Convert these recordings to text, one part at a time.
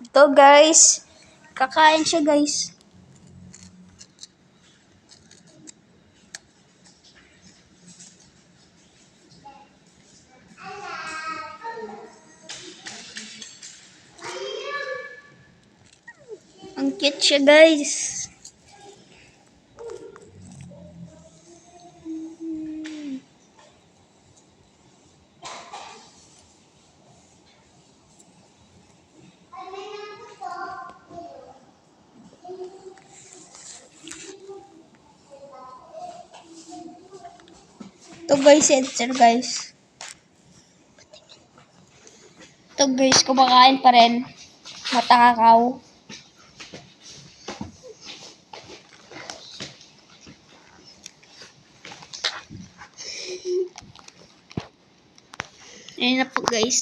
Ito guys, kakain siya guys. Ang cute siya guys. Ito guys, answer guys. Ito guys, kumakain pa rin. Matakakaw. Ayun na po guys.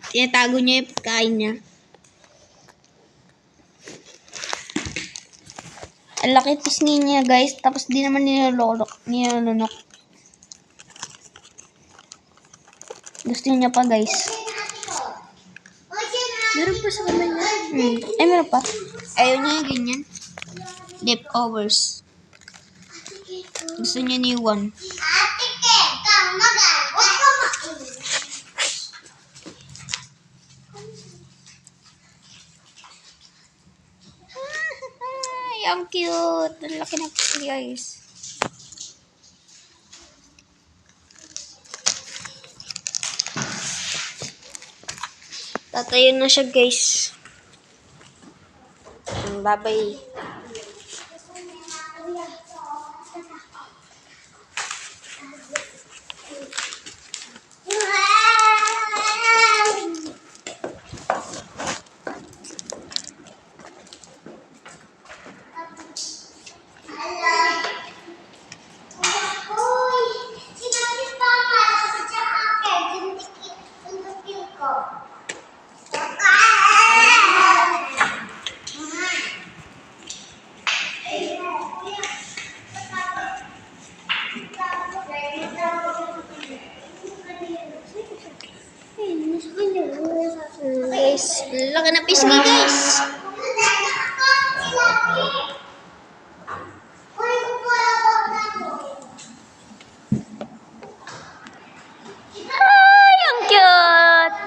Tinatago niya yung pagkain niya. Ang laki pisngi niya guys. Tapos di naman nilulunok. Gusto niya pa guys. Meron pa sa kamay niya. Ay, meron pa. Ayaw niya yung ganyan. Leftovers. Gusto niya ni Juan. Ay, ang cute. Ang laki ng pisngi guys. Tatayo na siya guys. Bye-bye. Guys, laki na pisngi guys. Ay, ang cute.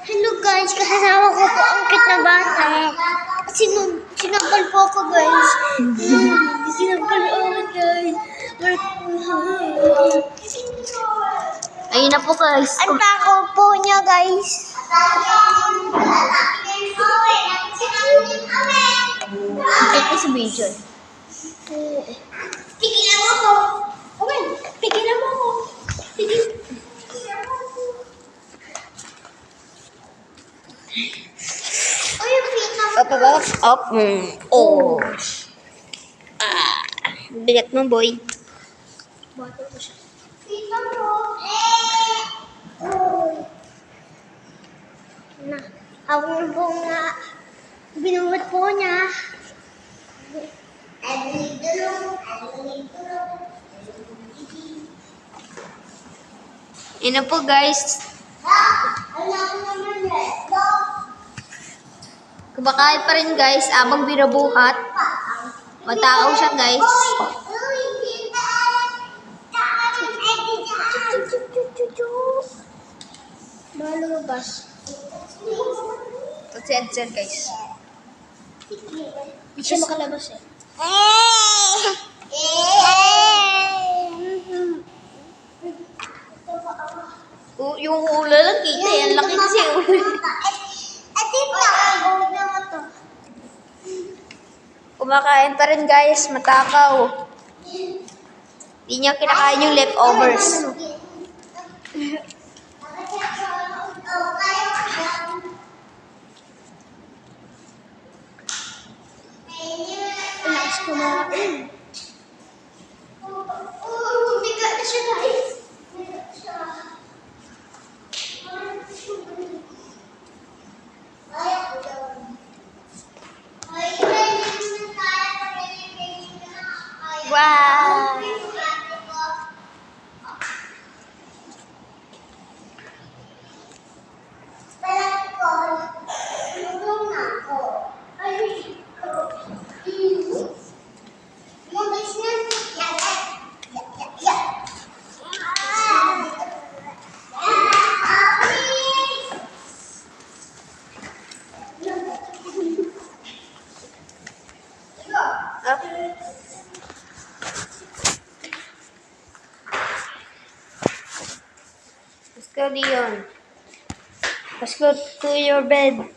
Hello guys, kasama ko po ang cute na bata. Sinampal po ako guys. Sinampal ako guys. Ayun na po guys. Ang tako po niya guys. Ito po si Major. Pigilan mo ko. Okay, pigilan mo ko. Pigilan mo ko. Oh, yung pita mo. Up. Oh. Bigat mo boy. Bottle ko siya. Pita mo. Na, ako po nga. Binuhat po niya. Yun na po guys. Kumakain pa rin guys abang binabuhat. Matakaw siya guys. Malubas. Ito si Edsel guys. Hindi siya makalabas eh. Yung ulo lang kita eh. Ang laki kasi yung ulo. Kumakain pa rin guys. Matakaw. Hindi niya kinakain yung leftovers. Lakas kumain. Bigat na siya guys. Bigat siya. Wow! Let's go, Dion. Let's go to your bed.